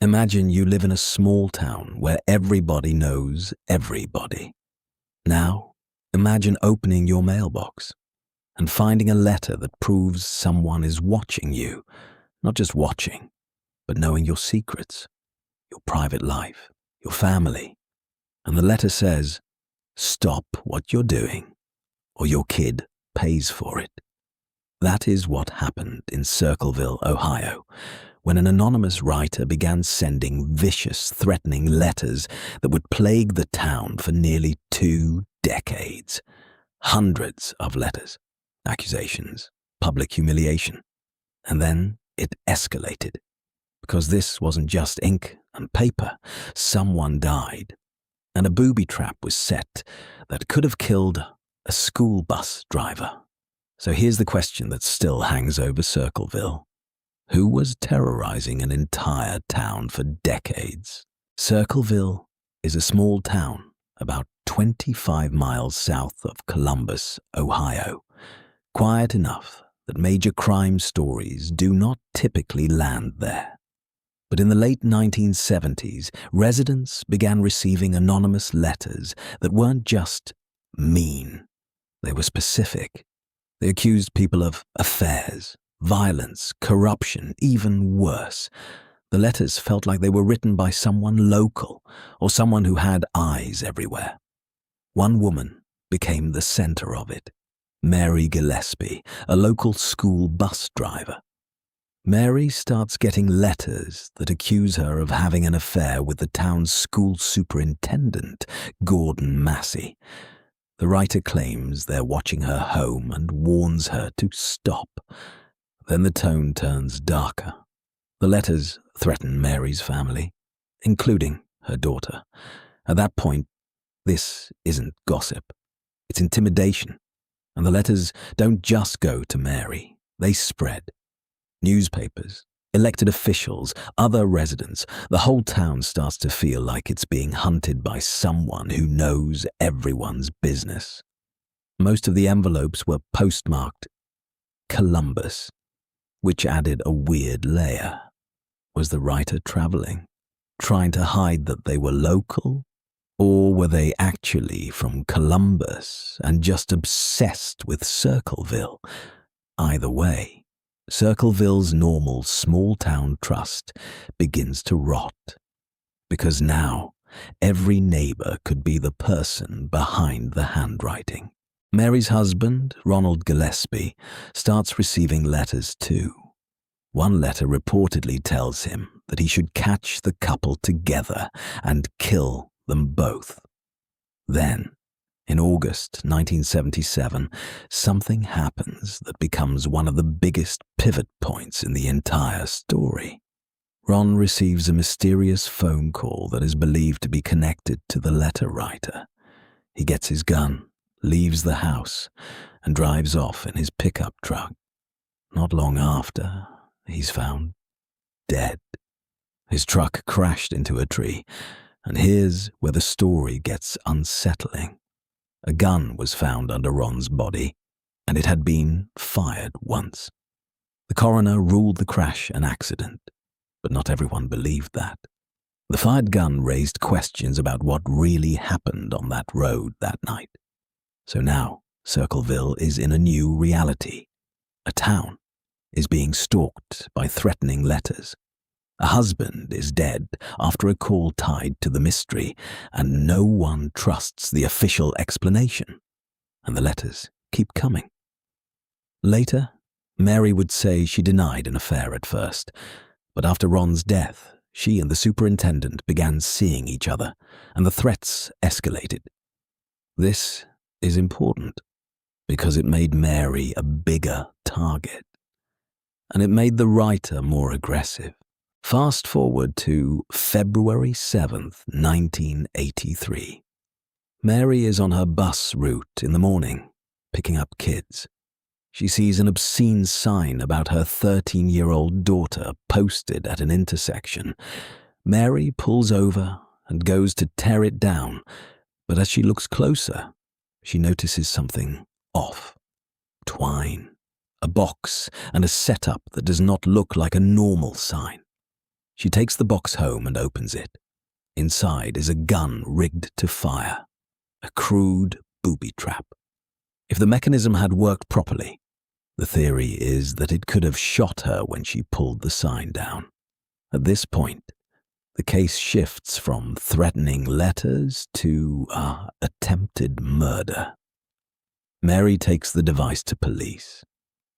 Imagine you live in a small town where everybody knows everybody. Now, imagine opening your mailbox and finding a letter that proves someone is watching you, not just watching, but knowing your secrets, your private life, your family. And the letter says, "Stop what you're doing, or your kid pays for it." That is what happened in Circleville, Ohio, when an anonymous writer began sending vicious, threatening letters that would plague the town for nearly 2 decades. Hundreds of letters, accusations, public humiliation. And then it escalated. Because this wasn't just ink and paper. Someone died. And a booby trap was set that could have killed a school bus driver. So here's the question that still hangs over Circleville. Who was terrorizing an entire town for decades? Circleville is a small town about 25 miles south of Columbus, Ohio. Quiet enough that major crime stories do not typically land there. But in the late 1970s, residents began receiving anonymous letters that weren't just mean. They were specific. They accused people of affairs, violence, corruption, even worse. The letters felt like they were written by someone local or someone who had eyes everywhere. One woman became the center of it, Mary Gillespie, a local school bus driver. Mary starts getting letters that accuse her of having an affair with the town's school superintendent, Gordon Massey. The writer claims they're watching her home and warns her to stop. Then the tone turns darker. The letters threaten Mary's family, including her daughter. At that point, this isn't gossip. It's intimidation. And the letters don't just go to Mary. They spread. Newspapers, elected officials, other residents. The whole town starts to feel like it's being hunted by someone who knows everyone's business. Most of the envelopes were postmarked Columbus, which added a weird layer. Was the writer traveling, trying to hide that they were local? Or were they actually from Columbus and just obsessed with Circleville? Either way, Circleville's normal small-town trust begins to rot. Because now, every neighbor could be the person behind the handwriting. Mary's husband, Ronald Gillespie, starts receiving letters too. One letter reportedly tells him that he should catch the couple together and kill them both. Then, in August 1977, something happens that becomes one of the biggest pivot points in the entire story. Ron receives a mysterious phone call that is believed to be connected to the letter writer. He gets his gun, leaves the house, and drives off in his pickup truck. Not long after, he's found dead. His truck crashed into a tree, and here's where the story gets unsettling. A gun was found under Ron's body, and it had been fired once. The coroner ruled the crash an accident, but not everyone believed that. The fired gun raised questions about what really happened on that road that night. So now, Circleville is in a new reality. A town is being stalked by threatening letters. A husband is dead after a call tied to the mystery, and no one trusts the official explanation. And the letters keep coming. Later, Mary would say she denied an affair at first, but after Ron's death, she and the superintendent began seeing each other, and the threats escalated. This is important because it made Mary a bigger target, and it made the writer more aggressive. Fast forward to February 7th, 1983. Mary is on her bus route in the morning, picking up kids. She sees an obscene sign about her 13-year-old daughter posted at an intersection. Mary pulls over and goes to tear it down, but as she looks closer, she notices something off. Twine, a box, and a setup that does not look like a normal sign. She takes the box home and opens it. Inside is a gun rigged to fire, a crude booby trap. If the mechanism had worked properly, the theory is that it could have shot her when she pulled the sign down. At this point, the case shifts from threatening letters to attempted murder. Mary takes the device to police.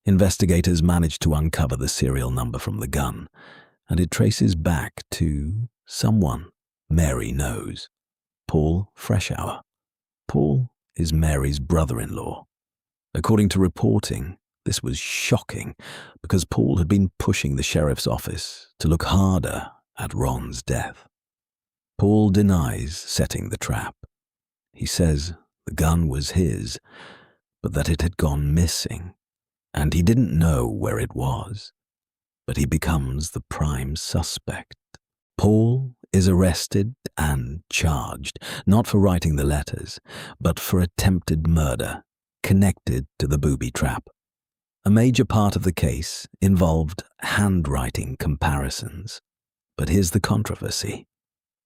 Investigators manage to uncover the serial number from the gun, and it traces back to someone Mary knows, Paul Freshour. Paul is Mary's brother-in-law. According to reporting, this was shocking because Paul had been pushing the sheriff's office to look harder at Ron's death. Paul denies setting the trap. He says the gun was his, but that it had gone missing, and he didn't know where it was. But he becomes the prime suspect. Paul is arrested and charged, not for writing the letters, but for attempted murder connected to the booby trap. A major part of the case involved handwriting comparisons. But here's the controversy.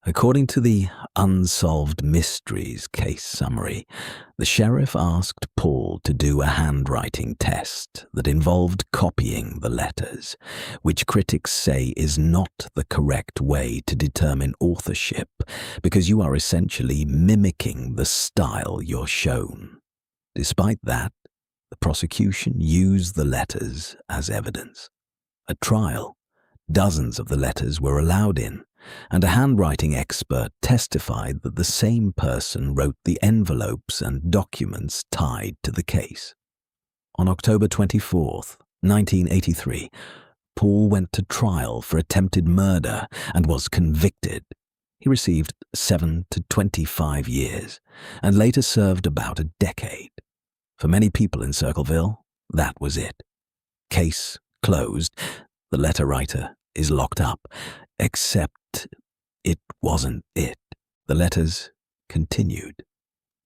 According to the Unsolved Mysteries case summary, the sheriff asked Paul to do a handwriting test that involved copying the letters, which critics say is not the correct way to determine authorship because you are essentially mimicking the style you're shown. Despite that, the prosecution used the letters as evidence. At trial, dozens of the letters were allowed in, and a handwriting expert testified that the same person wrote the envelopes and documents tied to the case. On October 24, 1983, Paul went to trial for attempted murder and was convicted. He received 7 to 25 years and later served about a decade. For many people in Circleville, that was it. Case closed. The letter writer is locked up, except it wasn't it. The letters continued.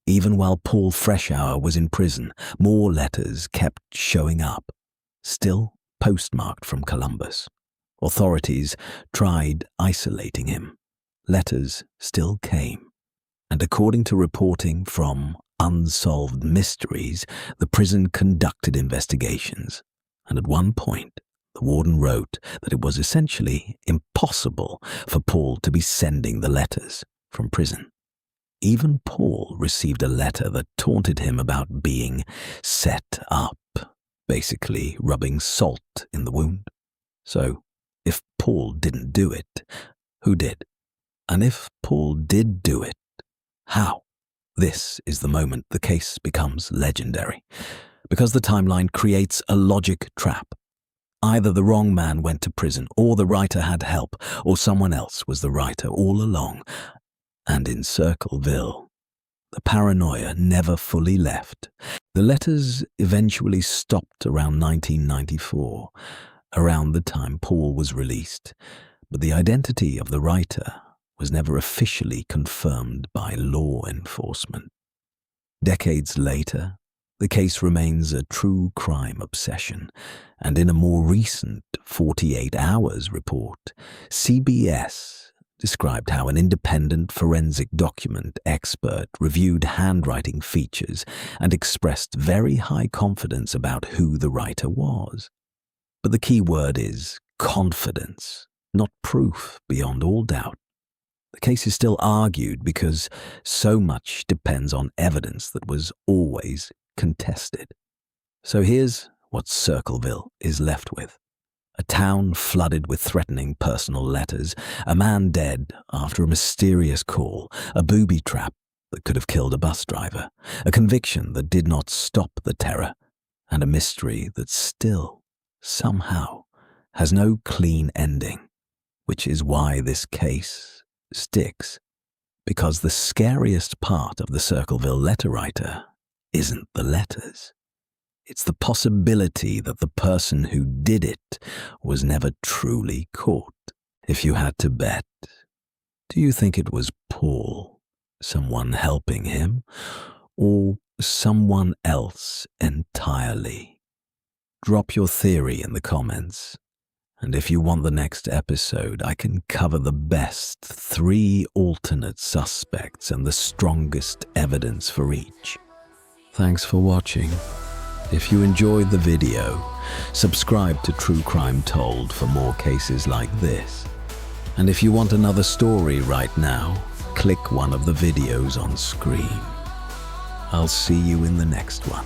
Even while Paul Freshour was in prison, more letters kept showing up, still postmarked from Columbus. Authorities tried isolating him. Letters still came, and according to reporting from Unsolved Mysteries, the prison conducted investigations, and at one point, the warden wrote that it was essentially impossible for Paul to be sending the letters from prison. Even Paul received a letter that taunted him about being set up, basically rubbing salt in the wound. So, if Paul didn't do it, who did? And if Paul did do it, how? This is the moment the case becomes legendary, because the timeline creates a logic trap. Either the wrong man went to prison, or the writer had help, or someone else was the writer all along. And in Circleville, the paranoia never fully left. The letters eventually stopped around 1994, around the time Paul was released, but the identity of the writer was never officially confirmed by law enforcement. Decades later, the case remains a true crime obsession, and in a more recent 48 Hours report, CBS described how an independent forensic document expert reviewed handwriting features and expressed very high confidence about who the writer was. But the key word is confidence, not proof beyond all doubt. The case is still argued because so much depends on evidence that was always contested. So here's what Circleville is left with. A town flooded with threatening personal letters, a man dead after a mysterious call, a booby trap that could have killed a bus driver, a conviction that did not stop the terror, and a mystery that still, somehow, has no clean ending, which is why this case sticks, because the scariest part of the Circleville letter writer isn't the letters. It's the possibility that the person who did it was never truly caught. If you had to bet, do you think it was Paul, someone helping him, or someone else entirely? Drop your theory in the comments, And if you want the next episode, I can cover the best 3 alternate suspects and the strongest evidence for each. Thanks for watching. If you enjoyed the video, subscribe to True Crime Told for more cases like this. And if you want another story right now, click one of the videos on screen. I'll see you in the next one.